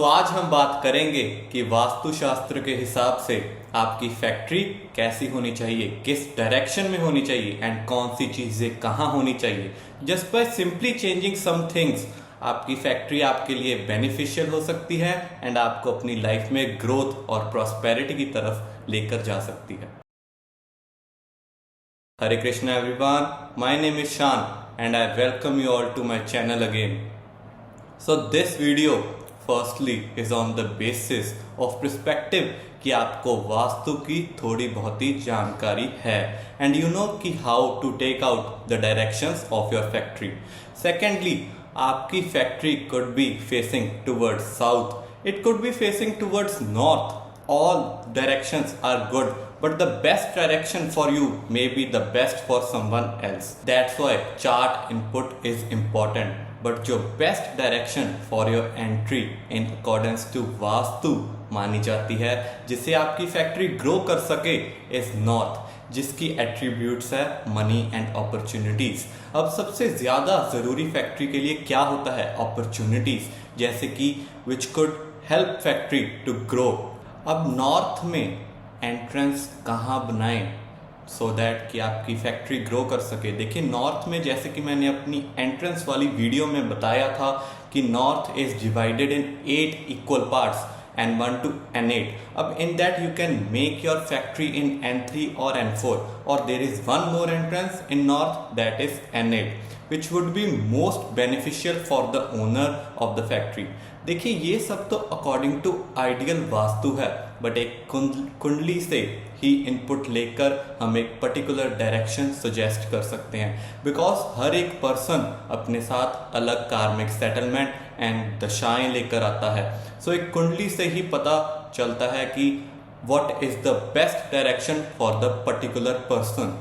आज हम बात करेंगे कि वास्तुशास्त्र के हिसाब से आपकी फैक्ट्री कैसी होनी चाहिए, किस डायरेक्शन में होनी चाहिए एंड कौन सी चीजें कहाँ होनी चाहिए। Just by simply changing some things आपकी फैक्ट्री आपके लिए बेनिफिशियल हो सकती है एंड आपको अपनी लाइफ में ग्रोथ और प्रॉस्पेरिटी की तरफ लेकर जा सकती है। Hare Krishna everyone, my name is Shan and I welcome you all to my channel again. So this video firstly is on the basis of perspective कि आपको वास्तु की थोड़ी बहुत ही जानकारी है एंड यू नो कि how to take out the directions of your factory. Secondly, आपकी factory could be facing towards south, it could be facing towards north. All directions are good, but the best direction for you may be the best for someone else. That's why chart input is important. But जो best direction for your entry in accordance to vastu मानी जाती है, जिससे आपकी factory grow कर सके, is north, जिसकी attributes है मनी एंड अपॉर्चुनिटीज। अब सबसे ज्यादा जरूरी फैक्ट्री के लिए क्या होता है? अपॉर्चुनिटीज, जैसे कि which could help factory to grow. अब नॉर्थ में एंट्रेंस कहाँ बनाएं सो दैट कि आपकी फैक्ट्री ग्रो कर सके? देखिए, नॉर्थ में जैसे कि मैंने अपनी एंट्रेंस वाली वीडियो में बताया था कि north is divided in 8 equal parts N1 to N8. अब in that you can make your factory in N3 or N4, or there is one more entrance in north, that is N8, which would be most beneficial for the owner of the factory. देखिए, ये सब तो according to ideal vastu है, but एक कुंडली से ही input लेकर हम एक पर्टिकुलर डायरेक्शन सजेस्ट कर सकते हैं, बिकॉज हर एक पर्सन अपने साथ अलग कार्मिक सेटलमेंट एंड दशाएं लेकर आता है। सो एक कुंडली से ही पता चलता है कि what is the best direction for the particular person.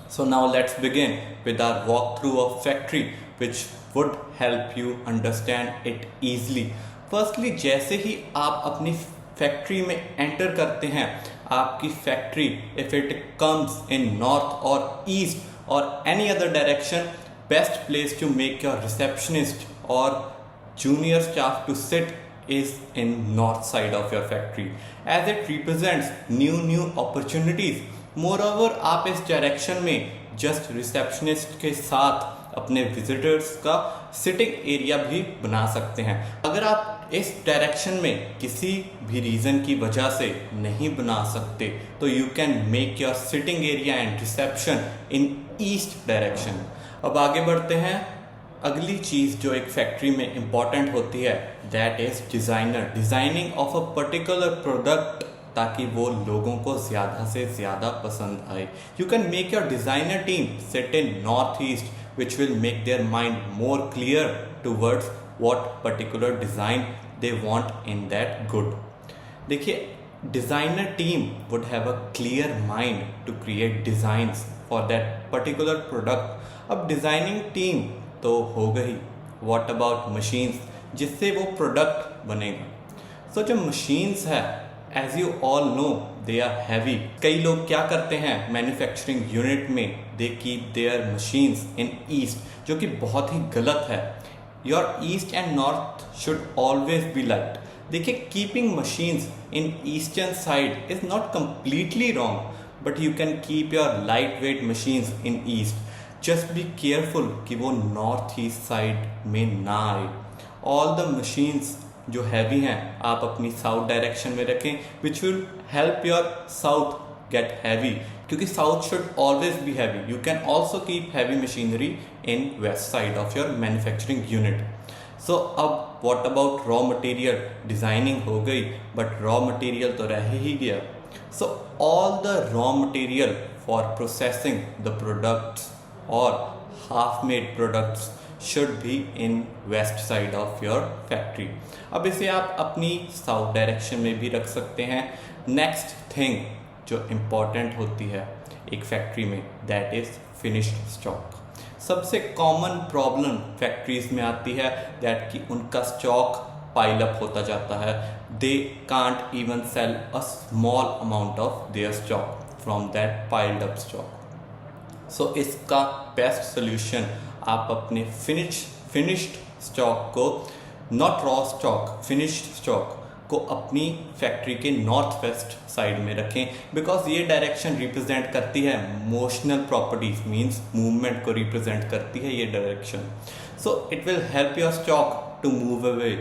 So now let's begin with our walkthrough of factory, which would help you understand it easily. Firstly, जैसे ही आप अपनी फैक्ट्री में एंटर करते हैं, आपकी factory if it comes in north or east or any other direction, best place to make your receptionist or junior staff to sit is in north side of your factory, as it represents new opportunities. Moreover, आप इस direction में just receptionist के साथ अपने visitors का sitting area भी बना सकते हैं। अगर आप इस डायरेक्शन में किसी भी रीजन की वजह से नहीं बना सकते तो you can make your sitting area and reception in east direction. अब आगे बढ़ते हैं। अगली चीज जो एक फैक्ट्री में इंपॉर्टेंट होती है, that is designer, designing of a particular product, ताकि वो लोगों को ज्यादा से ज्यादा पसंद आए। You can make your designer team sit in north east, which will make their mind more clear towards what particular design they want in that good. देखिए, designer team would have a clear mind to create designs for that particular product. अब designing team तो हो गई, what about machines, जिससे वो product बनेगा। So जो machines है, as you all know, they are heavy. कई लोग क्या करते हैं मैन्युफैक्चरिंग यूनिट में, they keep their machines in east, जो कि बहुत ही गलत है। Your east and north should always be light. देखिए, keeping machines in eastern side is not completely wrong, but you can keep your lightweight machines in east. Just be careful कि वो north east side में ना आए। All the machines जो heavy हैं आप अपनी साउथ डायरेक्शन में रखें, which will help your south get heavy, क्योंकि south should always be heavy. You can also keep heavy machinery in west side of your manufacturing unit. So अब what about raw material? Designing हो गई, but raw material तो रह ही गया। So all the raw material for processing the products और half made products should be in west side of your factory. अब इसे आप अपनी साउथ डायरेक्शन में भी रख सकते हैं। नेक्स्ट थिंग जो इम्पॉर्टेंट होती है एक फैक्ट्री में, दैट इज फिनिश्ड स्टॉक। सबसे कॉमन प्रॉब्लम फैक्ट्रीज में आती है दैट कि उनका स्टॉक पाइल अप होता जाता है। They can't even sell a small amount of their stock from that piled up stock. So इसका बेस्ट सोल्यूशन, आप अपने फिनिश्ड स्टॉक को not raw stock, finished stock को अपनी फैक्ट्री के नॉर्थ वेस्ट साइड में रखें, बिकॉज ये डायरेक्शन रिप्रेजेंट करती है मोशनल प्रॉपर्टीज, मीन्स मूवमेंट को रिप्रेजेंट करती है ये direction. So it will help your stock to move away.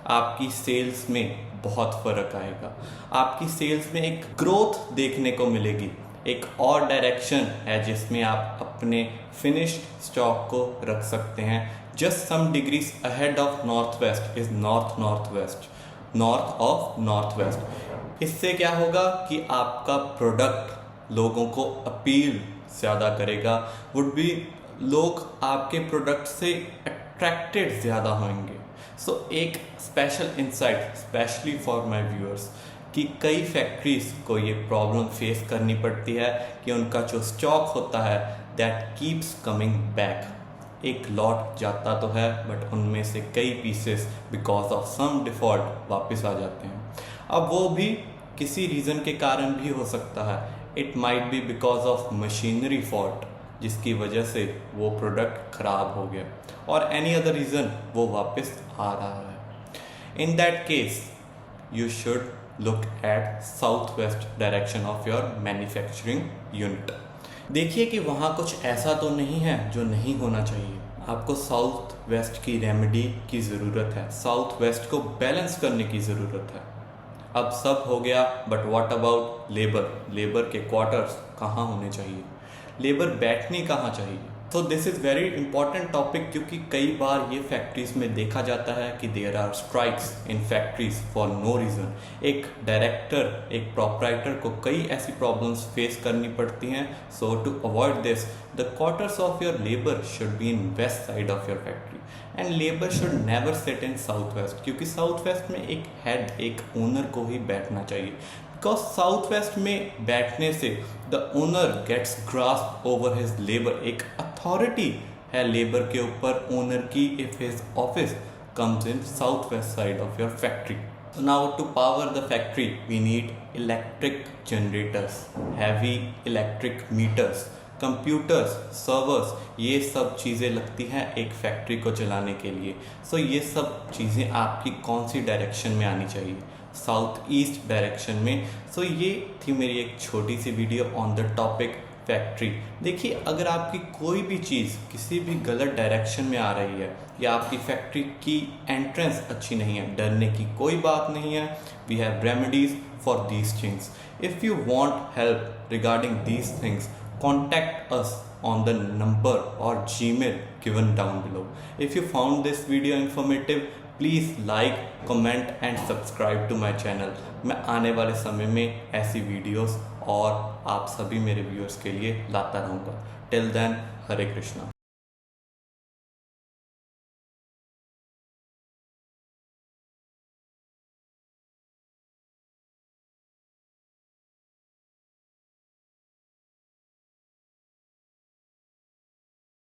आपकी सेल्स में बहुत फर्क आएगा, आपकी सेल्स में एक ग्रोथ देखने को मिलेगी। एक और डायरेक्शन है जिसमें आप अपने फिनिश्ड स्टॉक को रख सकते हैं। Just some degrees ahead of north west is north west, north of north west. इससे क्या होगा कि आपका प्रोडक्ट लोगों को अपील ज़्यादा करेगा, वुड बी लोग आपके प्रोडक्ट से अट्रैक्टेड ज़्यादा होंगे। सो एक special insight specially for my viewers कि कई फैक्ट्रीज को ये प्रॉब्लम फेस करनी पड़ती है कि उनका जो स्टॉक होता है दैट कीप्स कमिंग बैक। एक लॉट जाता तो है बट उनमें से कई pieces because of some default वापस आ जाते हैं। अब वो भी किसी रीज़न के कारण भी हो सकता है। It might be because of machinery fault जिसकी वजह से वो प्रोडक्ट ख़राब हो गया, और एनी अदर रीज़न वो वापस आ रहा है। In that case you should look at south west direction of your manufacturing unit. देखिए कि वहाँ कुछ ऐसा तो नहीं है जो नहीं होना चाहिए। आपको साउथ वेस्ट की रेमेडी की ज़रूरत है, साउथ वेस्ट को बैलेंस करने की ज़रूरत है। अब सब हो गया, but what about labour? Labour के क्वार्टर्स कहाँ होने चाहिए, लेबर बैठनी कहाँ चाहिए? तो this is very important topic, क्योंकि कई बार ये फैक्ट्रीज में देखा जाता है कि there are strikes in factories for no reason. एक डायरेक्टर, एक प्रोप्राइटर को कई ऐसी प्रॉब्लम्स फेस करनी पड़ती हैं। So to avoid this the quarters of your labour should be in west side of your factory, and labour should never sit in south west, क्योंकि south west में एक हेड, एक ओनर को ही बैठना चाहिए। बिकॉज साउथ वेस्ट में बैठने से the owner gets grasp over his labour, एक अथॉरिटी है लेबर के ऊपर ओनर की if his office comes in southwest side of your factory. So now to power the factory we need electric generators, heavy electric meters, computers, servers, ये सब चीज़ें लगती हैं एक फैक्ट्री को चलाने के लिए। सो ये सब चीज़ें आपकी कौन सी डायरेक्शन में आनी चाहिए? साउथ ईस्ट डायरेक्शन में। सो ये थी मेरी एक छोटी सी video on the topic factory. देखिए, अगर आपकी कोई भी चीज़ किसी भी गलत डायरेक्शन में आ रही है या आपकी फैक्ट्री की एंट्रेंस अच्छी नहीं है, डरने की कोई बात नहीं है। We have remedies for these things. If you want help regarding these things, contact us on the number or Gmail given down below. If you found this video informative, please like, comment and subscribe to my channel. मैं आने वाले समय में ऐसी videos और आप सभी मेरे व्यूअर्स के लिए लाता रहूँगा। Till then, हरे कृष्णा।